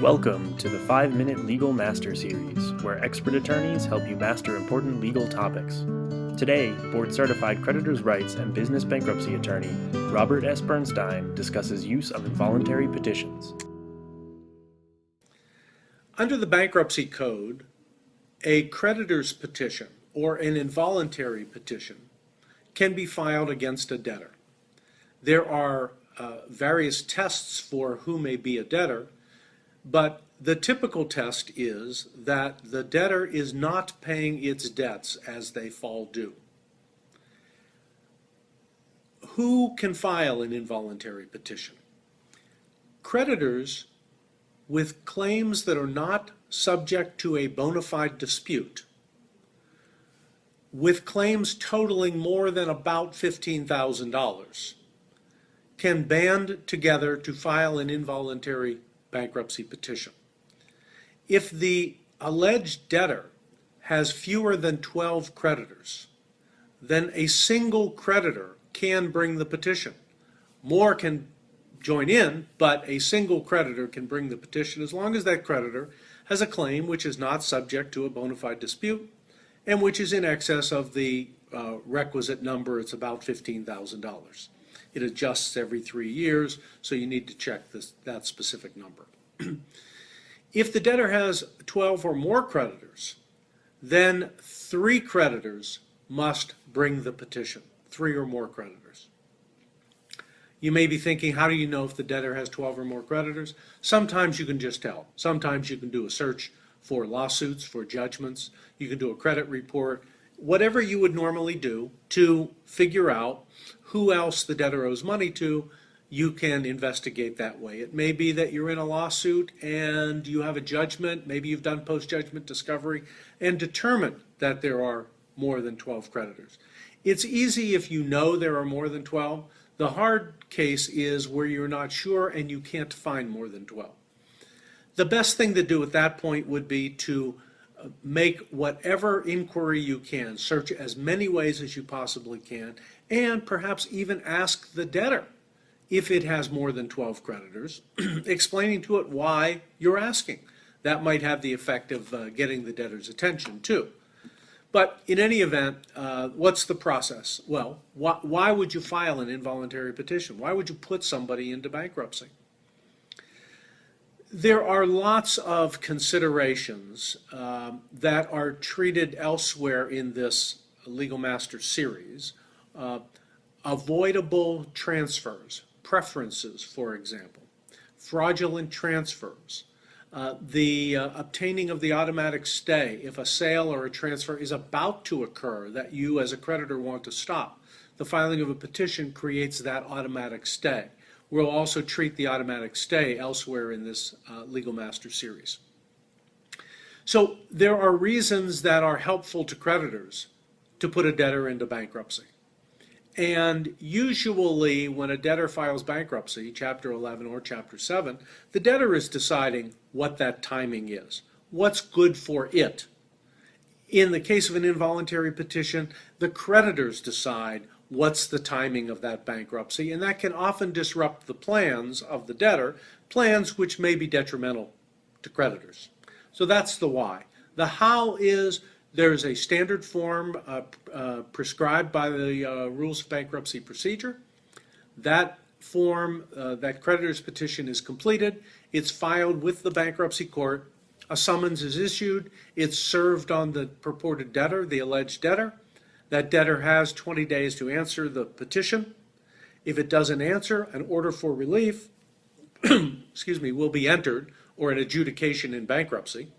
Welcome to the 5-Minute Legal Master Series, where expert attorneys help you master important legal topics. Today, board-certified creditors' rights and business bankruptcy attorney Robert S. Bernstein discusses use of involuntary petitions. Under the Bankruptcy Code, a creditor's petition or an involuntary petition can be filed against a debtor. There are various tests for who may be a debtor, but the typical test is that the debtor is not paying its debts as they fall due. Who can file an involuntary petition? Creditors with claims that are not subject to a bona fide dispute, with claims totaling more than about $15,000, can band together to file an involuntary bankruptcy petition. If the alleged debtor has fewer than 12 creditors, then a single creditor can bring the petition. More can join in, but a single creditor can bring the petition as long as that creditor has a claim which is not subject to a bona fide dispute and which is in excess of the requisite number. It's about $15,000. It adjusts every 3 years, so you need to check that specific number. If the debtor has 12 or more creditors, then 3 creditors must bring the petition, 3 or more creditors. You may be thinking, how do you know if the debtor has 12 or more creditors? Sometimes you can just tell. Sometimes you can do a search for lawsuits, for judgments. You can do a credit report. Whatever you would normally do to figure out who else the debtor owes money to, you can investigate that way. It may be that you're in a lawsuit and you have a judgment, maybe you've done post-judgment discovery, and determined that there are more than 12 creditors. It's easy if you know there are more than 12. The hard case is where you're not sure and you can't find more than 12. The best thing to do at that point would be to make whatever inquiry you can, search as many ways as you possibly can, and perhaps even ask the debtor if it has more than 12 creditors, explaining to it why you're asking. That might have the effect of getting the debtor's attention too. But in any event, what's the process? Well, why would you file an involuntary petition? Why would you put somebody into bankruptcy? There are lots of considerations that are treated elsewhere in this Legal Master series. Avoidable transfers, preferences, for example, fraudulent transfers, the obtaining of the automatic stay if a sale or a transfer is about to occur that you as a creditor want to stop. The filing of a petition creates that automatic stay. We'll also treat the automatic stay elsewhere in this Legal Master series. So there are reasons that are helpful to creditors to put a debtor into bankruptcy. And usually when a debtor files bankruptcy, Chapter 11 or Chapter 7, the debtor is deciding what that timing is, what's good for it. In the case of an involuntary petition, the creditors decide what's the timing of that bankruptcy, and that can often disrupt the plans of the debtor, plans which may be detrimental to creditors. So that's the why. The how is there's a standard form prescribed by the Rules of Bankruptcy Procedure. That form, that creditor's petition is completed. It's filed with the bankruptcy court. A summons is issued. It's served on the purported debtor, the alleged debtor. That debtor has 20 days to answer the petition. If it doesn't answer, an order for relief will be entered, or an adjudication in bankruptcy.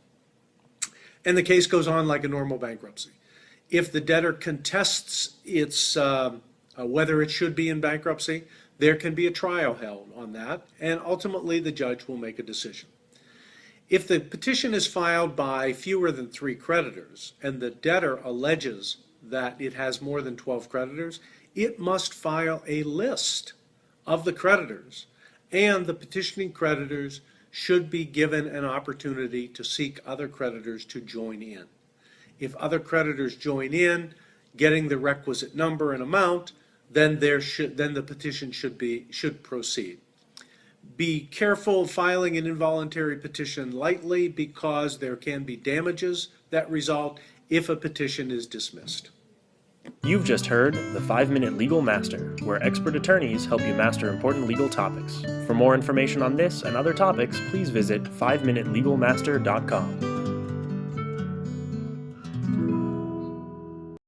And the case goes on like a normal bankruptcy. If the debtor contests its whether it should be in bankruptcy, there can be a trial held on that, and ultimately the judge will make a decision. If the petition is filed by fewer than 3 creditors and the debtor alleges that it has more than 12 creditors, it must file a list of the creditors, and the petitioning creditors should be given an opportunity to seek other creditors to join in. If other creditors join in, getting the requisite number and amount, then the petition should proceed. Be careful filing an involuntary petition lightly because there can be damages that result if a petition is dismissed. You've just heard the 5-Minute Legal Master, where expert attorneys help you master important legal topics. For more information on this and other topics, please visit 5minutelegalmaster.com.